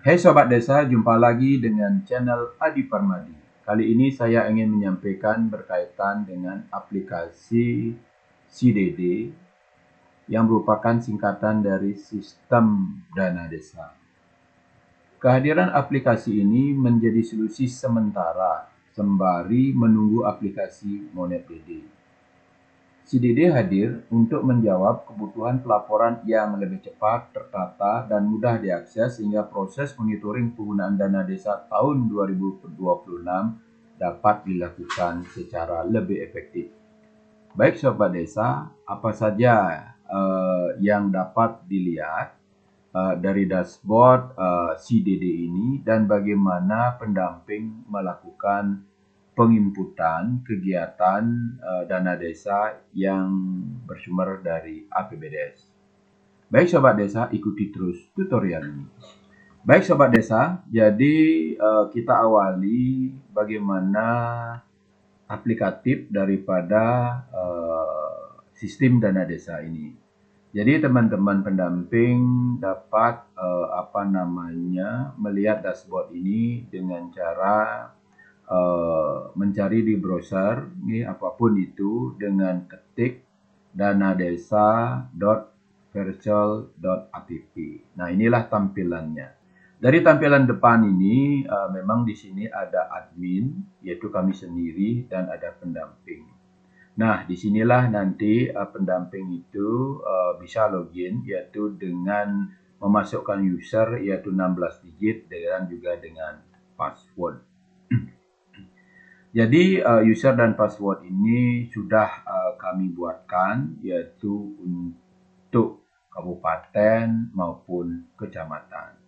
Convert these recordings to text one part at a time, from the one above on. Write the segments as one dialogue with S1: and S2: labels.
S1: Hai Sobat Desa, jumpa lagi dengan channel Adi Parmadi. Kali ini saya ingin menyampaikan berkaitan dengan aplikasi CDD yang merupakan singkatan dari Sistem Dana Desa. Kehadiran aplikasi ini menjadi solusi sementara sembari menunggu aplikasi Monet DD. CDD hadir untuk menjawab kebutuhan pelaporan yang lebih cepat, tertata, dan mudah diakses sehingga proses monitoring penggunaan dana desa tahun 2026 dapat dilakukan secara lebih efektif. Baik Sobat Desa, apa saja yang dapat dilihat dari dashboard CDD ini dan bagaimana pendamping melakukan penginputan kegiatan dana desa yang bersumber dari APBDes. Baik Sobat Desa, ikuti terus tutorial ini. Baik Sobat Desa, jadi kita awali bagaimana aplikatif daripada sistem dana desa ini. Jadi teman-teman pendamping dapat melihat dashboard ini dengan cara mencari di browser, apapun itu, dengan ketik danadesa.virtual.app. Nah, inilah tampilannya. Dari tampilan depan ini, memang di sini ada admin, yaitu kami sendiri, dan ada pendamping. Nah, disinilah nanti pendamping itu bisa login, yaitu dengan memasukkan user, yaitu 16 digit, dan juga dengan password. Jadi user dan password ini sudah kami buatkan, yaitu untuk kabupaten maupun kecamatan.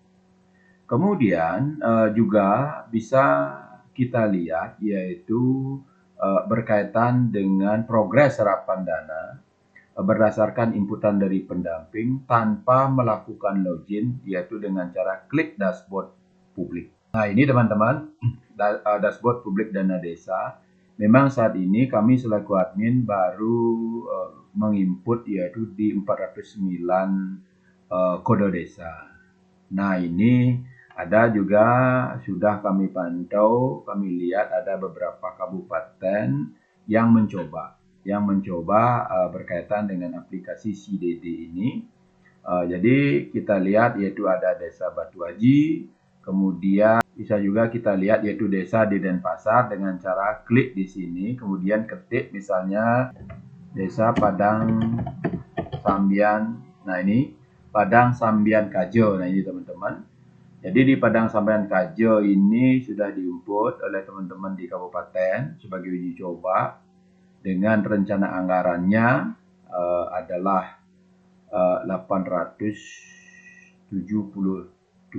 S1: Kemudian juga bisa kita lihat, yaitu berkaitan dengan progres serapan dana berdasarkan inputan dari pendamping tanpa melakukan login, yaitu dengan cara klik dashboard publik. Nah, ini teman-teman, dashboard publik dana desa. Memang saat ini kami selaku admin baru menginput, yaitu di 409 kode desa. Nah, ini ada juga sudah kami pantau, kami lihat ada beberapa kabupaten yang mencoba berkaitan dengan aplikasi CDD ini. Jadi kita lihat yaitu ada Desa Batu Haji, kemudian bisa juga kita lihat yaitu Desa di Denpasar dengan cara klik di sini, kemudian ketik misalnya Desa Padang Sambian. Nah, ini Padang Sambian Kajo. Nah, ini teman-teman. Jadi di Padang Sambian Kajo ini sudah diinput oleh teman-teman di kabupaten sebagai uji coba dengan rencana anggarannya adalah 877.712.410.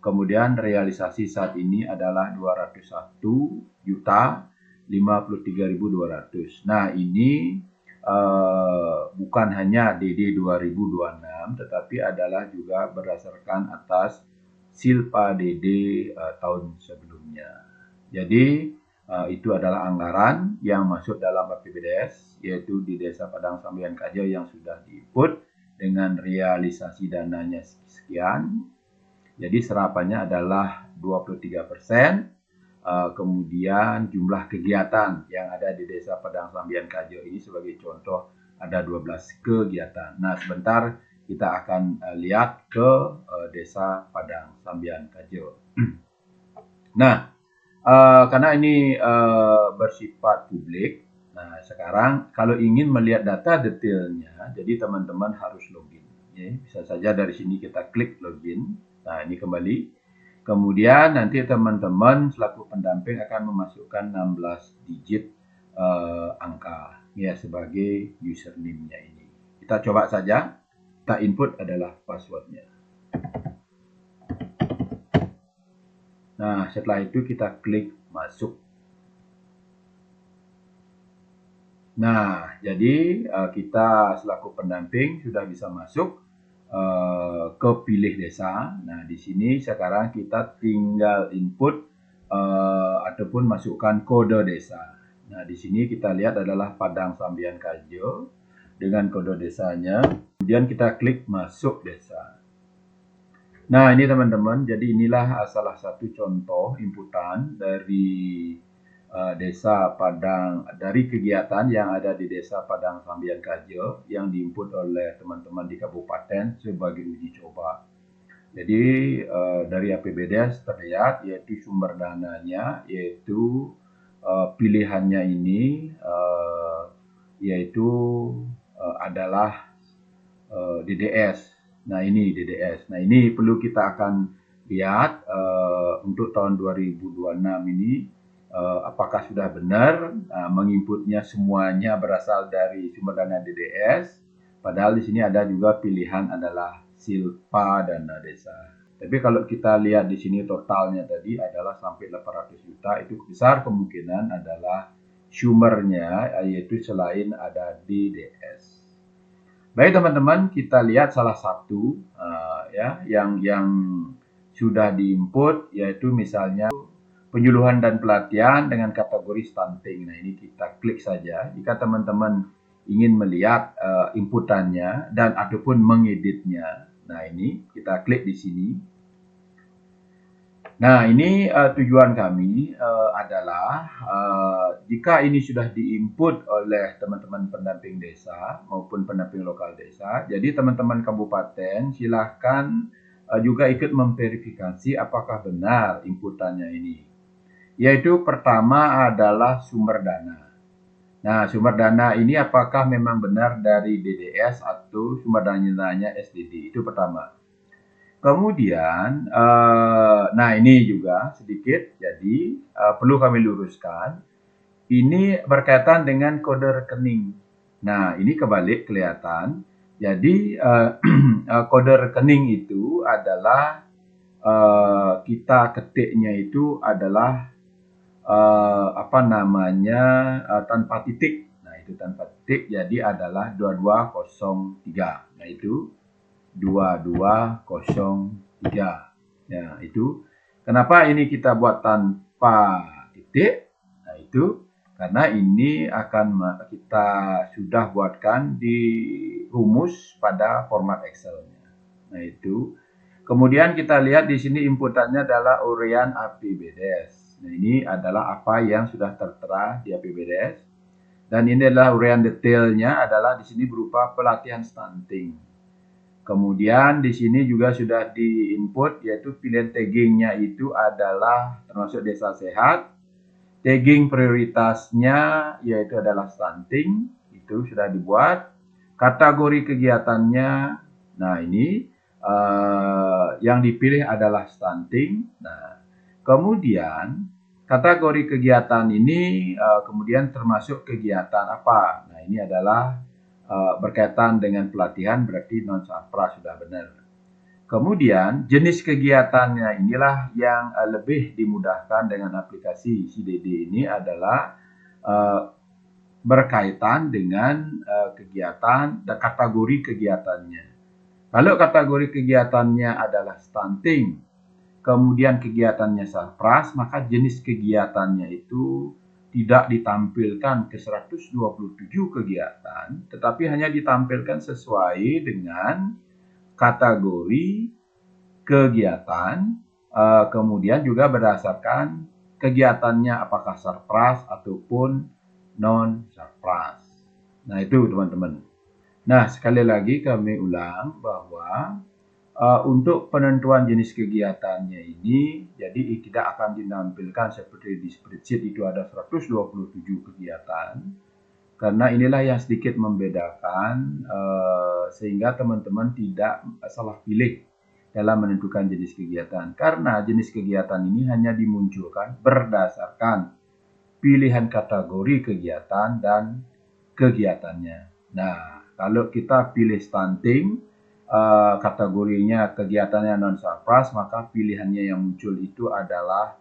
S1: Kemudian realisasi saat ini adalah 201.053.200. Nah, ini bukan hanya DD 2026, tetapi adalah juga berdasarkan atas Silpa DD tahun sebelumnya. Jadi itu adalah anggaran yang masuk dalam APBDes, yaitu di Desa Padang Sambian Kajo yang sudah diinput dengan realisasi dananya sekian. Jadi serapannya adalah 23%. Kemudian jumlah kegiatan yang ada di Desa Padang Sambian Kajo ini sebagai contoh ada 12 kegiatan. Nah, sebentar kita akan lihat ke Desa Padang Sambian Kajo. Nah, karena ini bersifat publik, nah sekarang kalau ingin melihat data detailnya, jadi teman-teman harus login. Ya, bisa saja dari sini kita klik login. Nah, ini kembali. Kemudian nanti teman-teman selaku pendamping akan memasukkan 16 digit angka ya sebagai username-nya ini. Kita coba saja. Kita input adalah passwordnya. Nah, setelah itu kita klik masuk. Nah, jadi kita selaku pendamping sudah bisa masuk ke pilih desa. Nah, di sini sekarang kita tinggal input ataupun masukkan kode desa. Nah, di sini kita lihat adalah Padang Sambian Kajo dengan kode desanya Kemudian kita klik masuk desa. Nah, ini teman-teman, jadi inilah salah satu contoh inputan dari desa Padang, dari kegiatan yang ada di desa Padang Sambian Kajo yang diinput oleh teman-teman di kabupaten sebagai uji coba. Jadi dari APBDes terlihat yaitu sumber dananya, yaitu pilihannya ini yaitu adalah DDS. Nah, ini DDS. Nah, ini perlu kita akan lihat untuk tahun 2026 ini apakah sudah benar menginputnya semuanya berasal dari sumber dana DDS. Padahal di sini ada juga pilihan adalah Silpa dana desa. Tapi kalau kita lihat di sini totalnya tadi adalah sampai 800 juta, itu besar kemungkinan adalah sumbernya yaitu selain ada DDS. Baik teman-teman, kita lihat salah satu yang sudah diinput yaitu misalnya penyuluhan dan pelatihan dengan kategori stunting. Nah, ini kita klik saja jika teman-teman ingin melihat inputannya dan ataupun mengeditnya. Nah, ini kita klik di sini. Nah, ini tujuan kami adalah jika ini sudah diinput oleh teman-teman pendamping desa maupun pendamping lokal desa, jadi teman-teman kabupaten silahkan juga ikut memverifikasi apakah benar inputannya ini. Yaitu pertama adalah sumber dana. Nah, sumber dana ini apakah memang benar dari DDS atau sumber dananya SDD, itu pertama. Kemudian, nah ini juga sedikit, jadi perlu kami luruskan, ini berkaitan dengan kode rekening. Nah, ini kebalik kelihatan, jadi kode rekening itu adalah kita ketiknya itu adalah tanpa titik. Nah, itu tanpa titik, jadi adalah 2203. Nah, itu 2203. Ya, itu kenapa ini kita buat tanpa titik? Nah, itu karena ini akan kita sudah buatkan di rumus pada format Excel-nya. Nah, itu. Kemudian kita lihat di sini inputannya adalah urian APBDes. Nah, ini adalah apa yang sudah tertera di APBDes. Dan ini adalah urian detailnya adalah di sini berupa pelatihan stunting. Kemudian di sini juga sudah di-input yaitu pilihan taggingnya itu adalah termasuk desa sehat. Tagging prioritasnya yaitu adalah stunting, itu sudah dibuat. Kategori kegiatannya, nah ini yang dipilih adalah stunting. Nah, kemudian kategori kegiatan ini kemudian termasuk kegiatan apa? Nah, ini adalah berkaitan dengan pelatihan, berarti non-sarpra sudah benar. Kemudian jenis kegiatannya inilah yang lebih dimudahkan dengan aplikasi CDD ini adalah berkaitan dengan kegiatan dan kategori kegiatannya. Kalau kategori kegiatannya adalah stunting, kemudian kegiatannya sarpras, maka jenis kegiatannya itu tidak ditampilkan ke 127 kegiatan, tetapi hanya ditampilkan sesuai dengan kategori kegiatan, kemudian juga berdasarkan kegiatannya apakah sarpras ataupun non-sarpras. Nah, itu teman-teman. Nah, sekali lagi kami ulang bahwa untuk penentuan jenis kegiatannya ini, jadi tidak akan ditampilkan seperti di spreadsheet itu ada 127 kegiatan, karena inilah yang sedikit membedakan sehingga teman-teman tidak salah pilih dalam menentukan jenis kegiatan. Karena jenis kegiatan ini hanya dimunculkan berdasarkan pilihan kategori kegiatan dan kegiatannya. Nah, kalau kita pilih stunting, kategorinya kegiatannya non-sarpras, maka pilihannya yang muncul itu adalah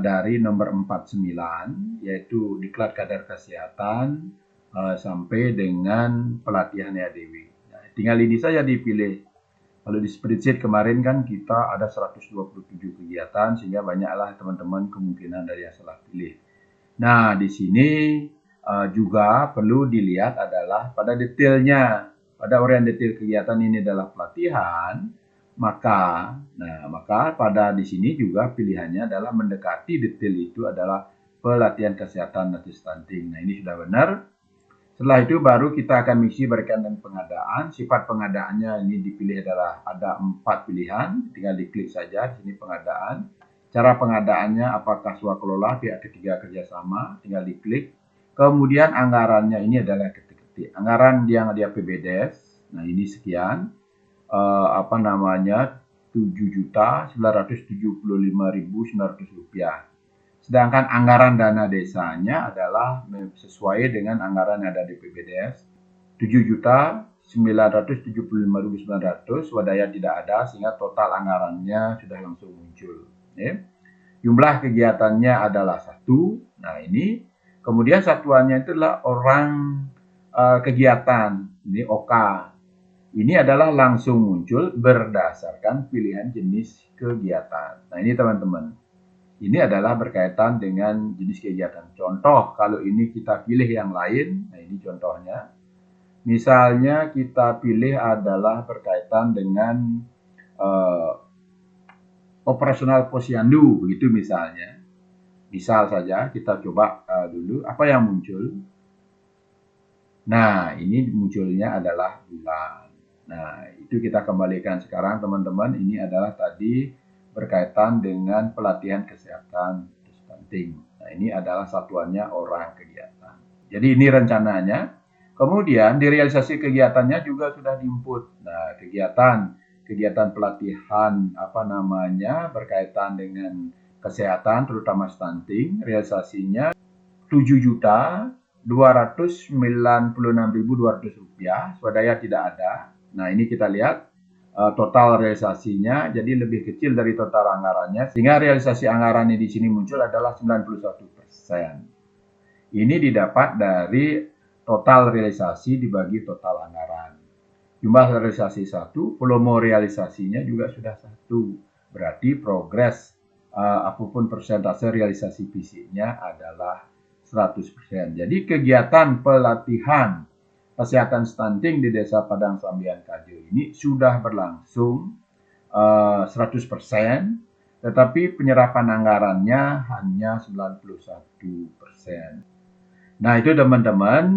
S1: dari nomor 49, yaitu diklat kadar kesehatan sampai dengan pelatihan EADW. Nah, tinggal ini saja dipilih. Kalau di spreadsheet kemarin kan kita ada 127 kegiatan, sehingga banyaklah teman-teman kemungkinan dari yang salah pilih. Nah, di sini juga perlu dilihat adalah pada detailnya. pada uraian detail kegiatan ini adalah pelatihan, maka pada di sini juga pilihannya adalah mendekati detail itu adalah pelatihan kesehatan dan stunting. Nah, ini sudah benar. Setelah itu baru kita akan mengisi berkaitan dengan pengadaan. Sifat pengadaannya ini dipilih adalah ada 4 pilihan, tinggal diklik saja di sini pengadaan. Cara pengadaannya apakah swakelola, pihak ketiga kerjasama, tinggal diklik. Kemudian anggarannya ini adalah ketik-ketik. Anggaran yang dia PBDes, nah ini sekian, 7.975.900 rupiah. Sedangkan anggaran dana desanya adalah sesuai dengan anggaran yang ada di PBDes, 7.975.900, swadaya tidak ada sehingga total anggarannya sudah langsung muncul. Ya. Jumlah kegiatannya adalah 1. Nah ini, kemudian satuannya itu adalah orang kegiatan, ini OK. Ini adalah langsung muncul berdasarkan pilihan jenis kegiatan. Nah ini teman-teman. Ini adalah berkaitan dengan jenis kegiatan. Contoh, kalau ini kita pilih yang lain, nah ini contohnya. Misalnya kita pilih adalah berkaitan dengan operasional posyandu, begitu misalnya. Misal saja, kita coba dulu apa yang muncul. Nah, ini munculnya adalah bulan. Nah, itu kita kembalikan sekarang teman-teman. Ini adalah tadi berkaitan dengan pelatihan kesehatan stunting. Nah, ini adalah satuannya orang kegiatan. Jadi ini rencananya. Kemudian di realisasi kegiatannya juga sudah diinput. Nah, kegiatan pelatihan berkaitan dengan kesehatan terutama stunting, realisasinya 7.296.200 rupiah, swadaya tidak ada. Nah, ini kita lihat total realisasinya jadi lebih kecil dari total anggarannya, sehingga realisasi anggarannya di sini muncul adalah 91%. Ini didapat dari total realisasi dibagi total anggaran. Jumlah realisasi 1, volume realisasinya juga sudah 1. Berarti progres apapun persentase realisasi fisiknya adalah 100%. Jadi kegiatan pelatihan kesehatan stunting di Desa Padang Sambian Kajo ini sudah berlangsung 100%, tetapi penyerapan anggarannya hanya 91%. Nah, itu teman-teman,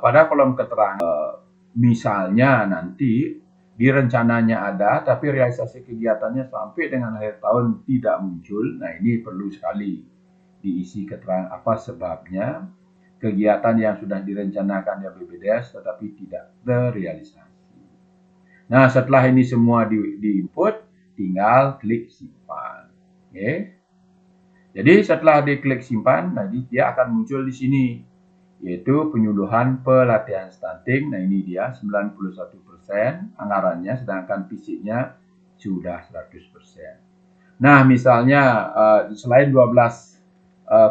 S1: pada kolom keterangan, misalnya nanti di rencananya ada, tapi realisasi kegiatannya sampai dengan akhir tahun tidak muncul. Nah, ini perlu sekali diisi keterangan apa sebabnya kegiatan yang sudah direncanakan di BPDes tetapi tidak terrealisasi. Nah, setelah ini semua di-input, tinggal klik simpan. Oke. Jadi setelah diklik simpan, nanti dia akan muncul di sini, yaitu penyuluhan pelatihan stunting. Nah, ini dia 91% anggarannya, sedangkan fisiknya sudah 100%. Nah, misalnya selain 12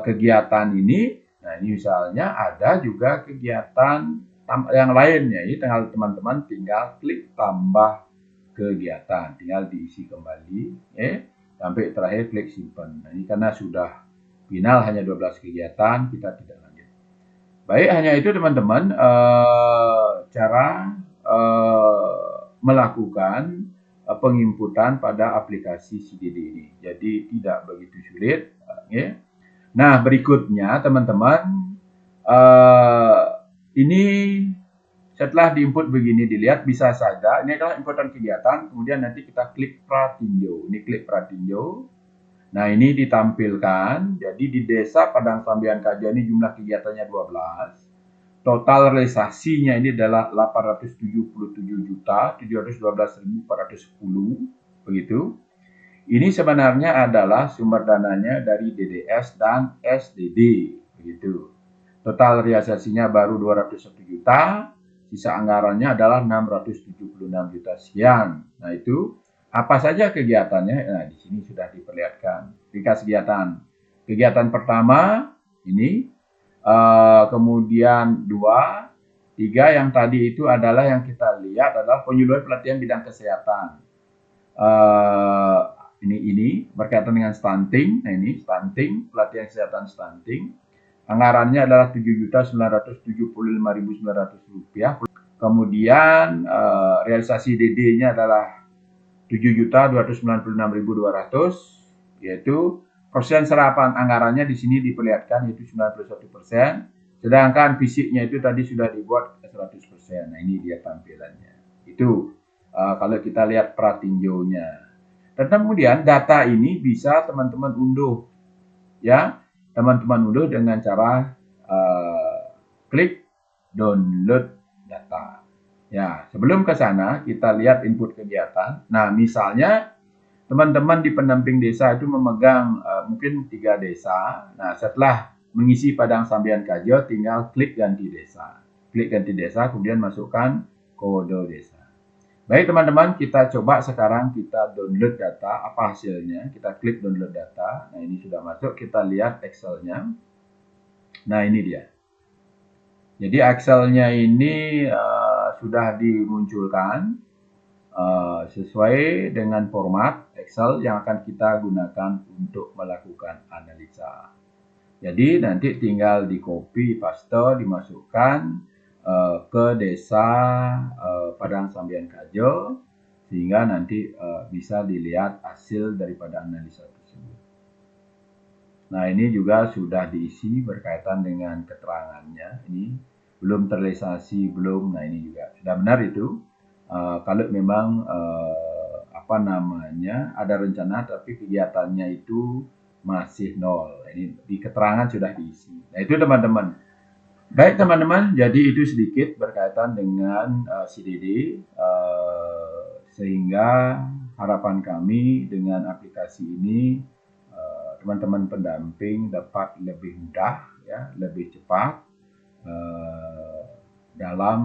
S1: kegiatan ini, nah ini misalnya ada juga kegiatan yang lainnya. Ini tinggal teman-teman tinggal klik tambah kegiatan, tinggal diisi kembali, sampai terakhir klik simpan. Nah, ini karena sudah final hanya 12 kegiatan, kita tidak lanjut. Baik, hanya itu teman-teman cara melakukan penginputan pada aplikasi CDD ini. Jadi tidak begitu sulit. Nah, berikutnya teman-teman, ini setelah diinput begini dilihat bisa saja, ini adalah inputan kegiatan, kemudian nanti kita klik pratinjau. Ini klik pratinjau. Nah, ini ditampilkan, jadi di Desa Padang Sambian Kajo ini jumlah kegiatannya 12. Total realisasinya ini adalah 877.712.410, begitu. Ini sebenarnya adalah sumber dananya dari DDS dan SDD, begitu. Total realisasinya baru 201 juta, sisa anggarannya adalah 676 juta sekian. Nah, itu apa saja kegiatannya? Nah, di sini sudah diperlihatkan. Ringkas kegiatan. Kegiatan pertama ini, kemudian 2, 3 yang tadi itu adalah yang kita lihat adalah penyuluhan pelatihan bidang kesehatan. Ini berkaitan dengan stunting. Nah, ini stunting, pelatihan kesehatan stunting. Anggarannya adalah 7.975.900 rupiah. Kemudian realisasi DD-nya adalah 7.296.200, yaitu persen serapan anggarannya di sini diperlihatkan yaitu 91%, sedangkan fisiknya itu tadi sudah dibuat 100%. Nah, ini dia tampilannya. Itu kalau kita lihat pratinjonya. Dan kemudian data ini bisa teman-teman unduh, ya, teman-teman unduh dengan cara klik download data. Ya, sebelum ke sana kita lihat input kegiatan. Nah, misalnya teman-teman di pendamping desa itu memegang mungkin 3 desa. Nah, setelah mengisi Padang Sambian Kajo, tinggal klik ganti desa. Klik ganti desa, kemudian masukkan kode desa. Baik teman-teman, kita coba sekarang kita download data. Apa hasilnya? Kita klik download data. Nah, ini sudah masuk. Kita lihat Excel-nya. Nah, ini dia. Jadi Excel-nya ini sudah dimunculkan sesuai dengan format Excel yang akan kita gunakan untuk melakukan analisa. Jadi nanti tinggal di copy paste, dimasukkan ke desa Padang Sambian Kajo, sehingga nanti bisa dilihat hasil daripada analisa tersebut. Nah, ini juga sudah diisi berkaitan dengan keterangannya. Ini belum terrealisasi, belum. Nah, ini juga sudah benar itu. Kalau memang ada rencana tapi kegiatannya itu masih nol. Ini di keterangan sudah diisi. Nah, itu teman-teman. Baik teman-teman, jadi itu sedikit berkaitan dengan CDD, sehingga harapan kami dengan aplikasi ini teman-teman pendamping dapat lebih mudah, ya, lebih cepat dalam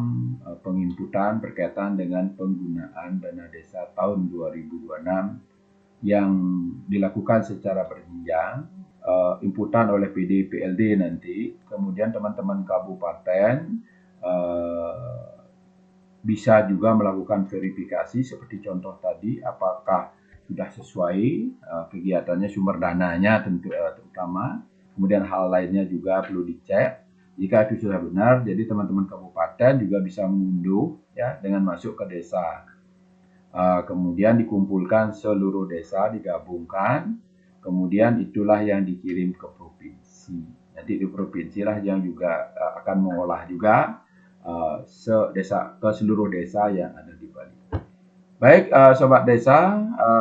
S1: penginputan berkaitan dengan penggunaan dana desa tahun 2026 yang dilakukan secara berjenjang, inputan oleh PD PLD nanti, kemudian teman-teman kabupaten bisa juga melakukan verifikasi seperti contoh tadi, apakah sudah sesuai kegiatannya, sumber dananya terutama, kemudian hal lainnya juga perlu dicek. Jika itu sudah benar, jadi teman-teman kabupaten juga bisa mengunduh, ya, dengan masuk ke desa. Kemudian dikumpulkan seluruh desa, digabungkan, kemudian itulah yang dikirim ke provinsi. Nanti di provinsi lah yang juga akan mengolah juga ke seluruh desa yang ada di Bali. Baik, Sobat Desa,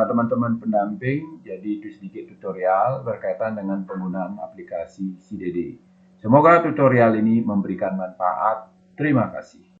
S1: teman-teman pendamping, jadi itu sedikit tutorial berkaitan dengan penggunaan aplikasi CDD. Semoga tutorial ini memberikan manfaat. Terima kasih.